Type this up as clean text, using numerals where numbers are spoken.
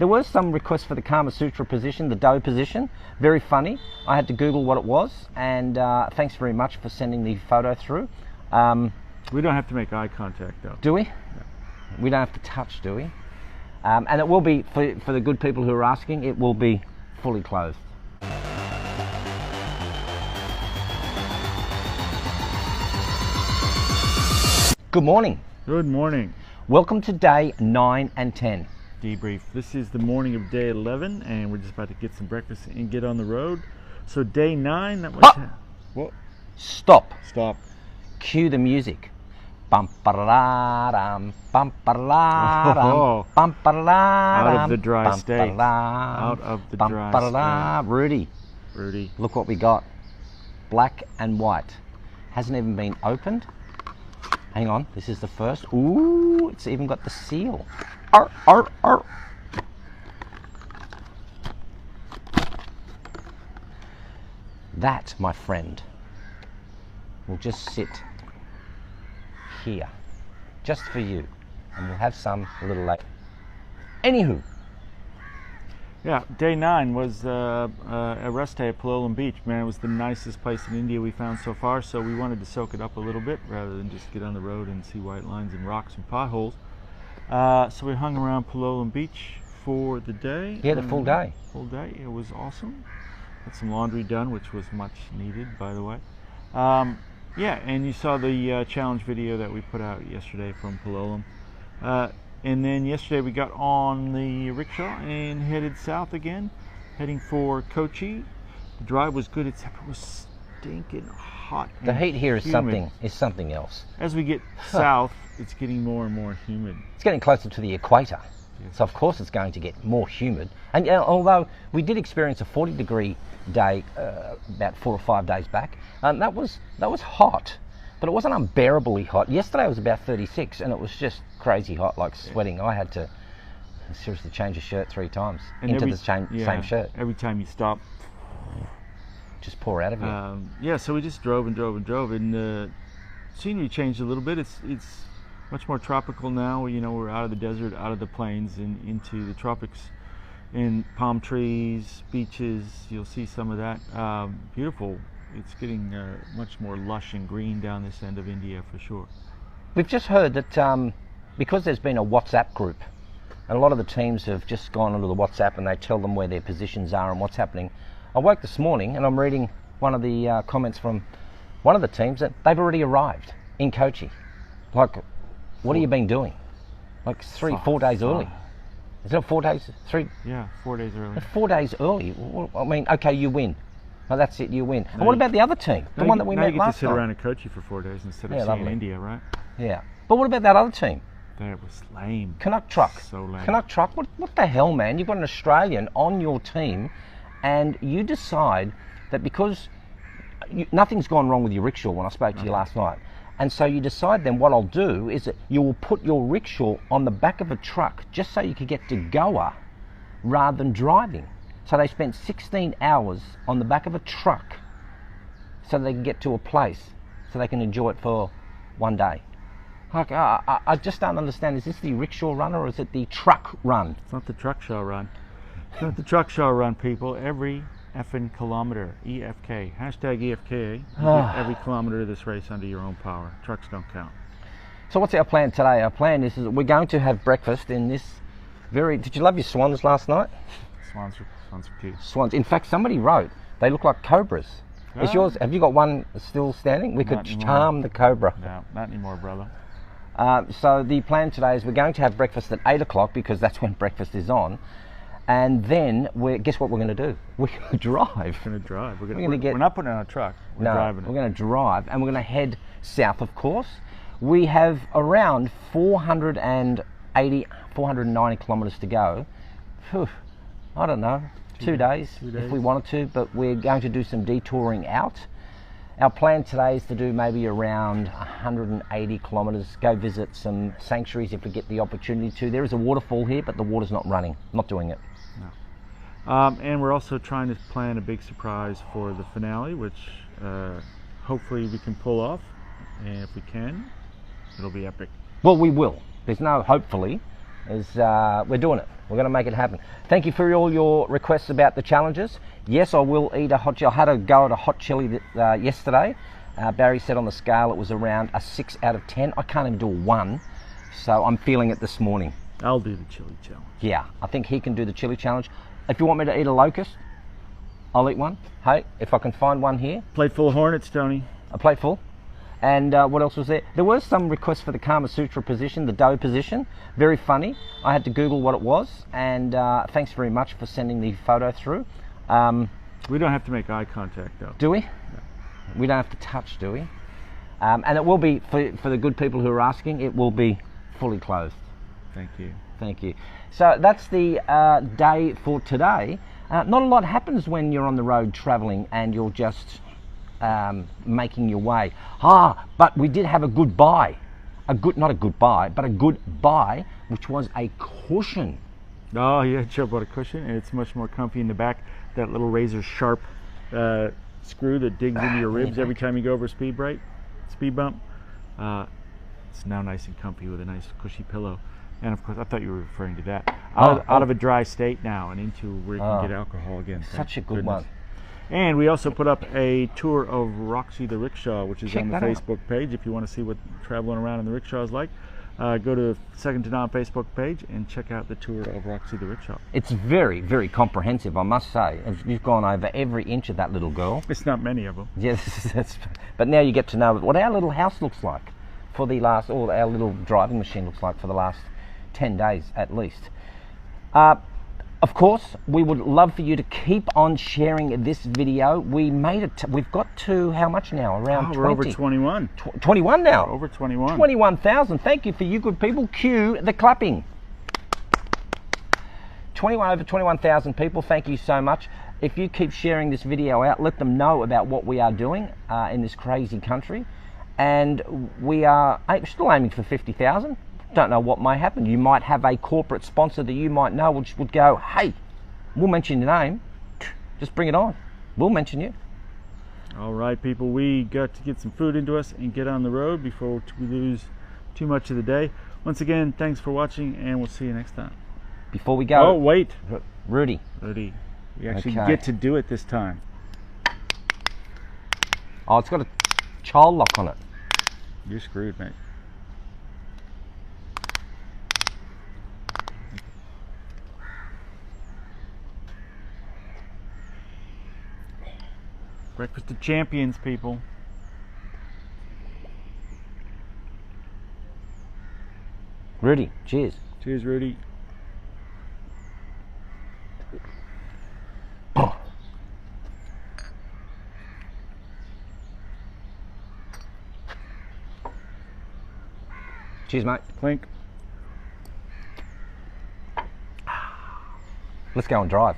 There was some requests for the Kama Sutra position, the dough position. Very funny. I had to Google what it was, and thanks very much for sending the photo through. We don't have to make eye contact though. Do we? No. We don't have to touch, do we? And it will be, for the good people who are asking, it will be fully clothed. Good morning. Good morning. Welcome to day 9 and 10. Debrief. This is the morning of day 11, and we're just about to get some breakfast and get on the road. So day 9, that was... What? Stop. Stop. Cue the music. Bum ba-da-dum, bum ba-da-dum, bum ba-da-dum. Out of the dry state. Out of the dry state. Rudy, look what we got. Black and white. Hasn't even been opened. Hang on, this is the first. Ooh, it's even got the seal. Arr, arr, arr. That, my friend, will just sit here, just for you, and we'll have some a little later. Anywho. Yeah, day 9 was a rest day at Palolem Beach. Man, it was the nicest place in India we found so far, so we wanted to soak it up a little bit rather than just get on the road and see white lines and rocks and potholes. So we hung around Palolem Beach for the day. Yeah, the full day. Full day. It was awesome. Had some laundry done, which was much needed, by the way. Yeah, and you saw the challenge video that we put out yesterday from Palolem. And then yesterday we got on the rickshaw and headed south again, heading for Kochi. The drive was good, except it was stinking hot. The heat here is humid. something else. As we get south, it's getting more and more humid. It's getting closer to the equator, yes. So of course it's going to get more humid. And although we did experience a 40-degree day about 4 or 5 days back, that was hot. But it wasn't unbearably hot. Yesterday it was about 36, and it was just crazy hot, like sweating. I had to seriously change a shirt 3 times into the same shirt. Every time you stop, just pour out of you. Yeah, so we just drove and the scenery changed a little bit. It's much more tropical now. You know, we're out of the desert, out of the plains, and into the tropics. And palm trees, beaches, you'll see some of that. Beautiful. It's getting much more lush and green down this end of India for sure. We've just heard that because there's been a WhatsApp group, and a lot of the teams have just gone onto the WhatsApp and they tell them where their positions are and what's happening. I woke this morning and I'm reading one of the comments from one of the teams that they've already arrived in Kochi. Like, what have you been doing? Like 4 days early. Is it 4 days? 3? Yeah, 4 days early. 4 days early. I mean, okay, you win. Well, that's it, you win. And what about the other team? The one that we met last night? Now you get to sit time? around in Kochi for 4 days instead of seeing India, right? Yeah. But what about that other team? That was lame. Canuck Truck. So lame. Canuck Truck, what the hell, man? You've got an Australian on your team, and you decide that because nothing's gone wrong with your rickshaw when I spoke to you last night, and so you decide then what I'll do is that you will put your rickshaw on the back of a truck just so you could get to Goa rather than driving. So they spent 16 hours on the back of a truck so they can get to a place so they can enjoy it for 1 day. Like, I just don't understand. Is this the Rickshaw Run or is it the Truck Run? It's not the Truckshaw Run. It's not the Truckshaw Run, people. Every effing kilometer, EFK, hashtag EFK, you get every kilometer of this race under your own power. Trucks don't count. So what's our plan today? Our plan is that we're going to have breakfast in this very... Did you love your swans last night? Swans are cute. Swans. In fact, somebody wrote, they look like cobras. Is yours? Have you got one still standing? We could charm the cobra. No, not anymore, brother. So the plan today is we're going to have breakfast at 8 o'clock because that's when breakfast is on. And then, guess what we're going to do? We're going to drive. We're going to drive. We're not putting it on a truck. We're driving it. We're going to drive and we're going to head south, of course. We have around 480, 490 kilometres to go. Whew, I don't know, 2 days if we wanted to, but we're going to do some detouring out. Our plan today is to do maybe around 180 kilometres, go visit some sanctuaries if we get the opportunity to. There is a waterfall here, but the water's not running, not doing it. No. And we're also trying to plan a big surprise for the finale, which hopefully we can pull off, and if we can, it'll be epic. Well, we will. There's no hopefully. We're doing it. We're going to make it happen. Thank you for all your requests about the challenges. Yes, I will eat a hot chili. I had a go at a hot chili yesterday. Barry said on the scale it was around a 6 out of 10. I can't even do a 1, so I'm feeling it this morning. I'll do the chili challenge. Yeah, I think he can do the chili challenge. If you want me to eat a locust, I'll eat one. Hey, if I can find one here. Plate full of hornets, Tony. A plate full. And what else was there? There was some requests for the Kama Sutra position, the dough position. Very funny. I had to Google what it was, and thanks very much for sending the photo through. We don't have to make eye contact, though. Do we? No. We don't have to touch, do we? And it will be, for the good people who are asking, it will be fully clothed. Thank you. Thank you. So that's the day for today. Not a lot happens when you're on the road traveling and you're just making your way. But we did have a good buy. Not a good buy, but a good buy, which was a cushion. Oh yeah, Joe bought a cushion, and it's much more comfy in the back. That little razor sharp screw that digs into your ribs every time you go over a speed bump. It's now nice and comfy with a nice cushy pillow. And of course, I thought you were referring to that. Out of a dry state now and into where you can get alcohol again. Such a good one. And we also put up a tour of Roxy the Rickshaw, which is on the Facebook page. If you want to see what traveling around in the rickshaw is like, go to Second To Naan Facebook page and check out the tour of Roxy the Rickshaw. It's very, very comprehensive, I must say. You've gone over every inch of that little girl. It's not many of them. Yes, but now you get to know what our little house looks like for the last, or our little driving machine looks like for the last 10 days at least. Of course, we would love for you to keep on sharing this video. We made it. We've got to how much now? Around 20. We're over 21. 21 now. We're over 21. 21,000. Thank you for you good people. Cue the clapping. Over 21,000 people. Thank you so much. If you keep sharing this video out, let them know about what we are doing in this crazy country. And we are still aiming for 50,000. Don't know what may happen. You might have a corporate sponsor that you might know which would go, hey, we'll mention your name, just bring it on, we'll mention you. All right, people, we got to get some food into us and get on the road before we lose too much of the day. Once again, thanks for watching, and we'll see you next time. Before we go, oh wait, Rudy, we actually get to do it this time. Oh, it's got a child lock on it. You're screwed, mate. Breakfast of champions, people. Rudy, cheers. Cheers, Rudy. Oh. Cheers, mate. Clink. Let's go and drive.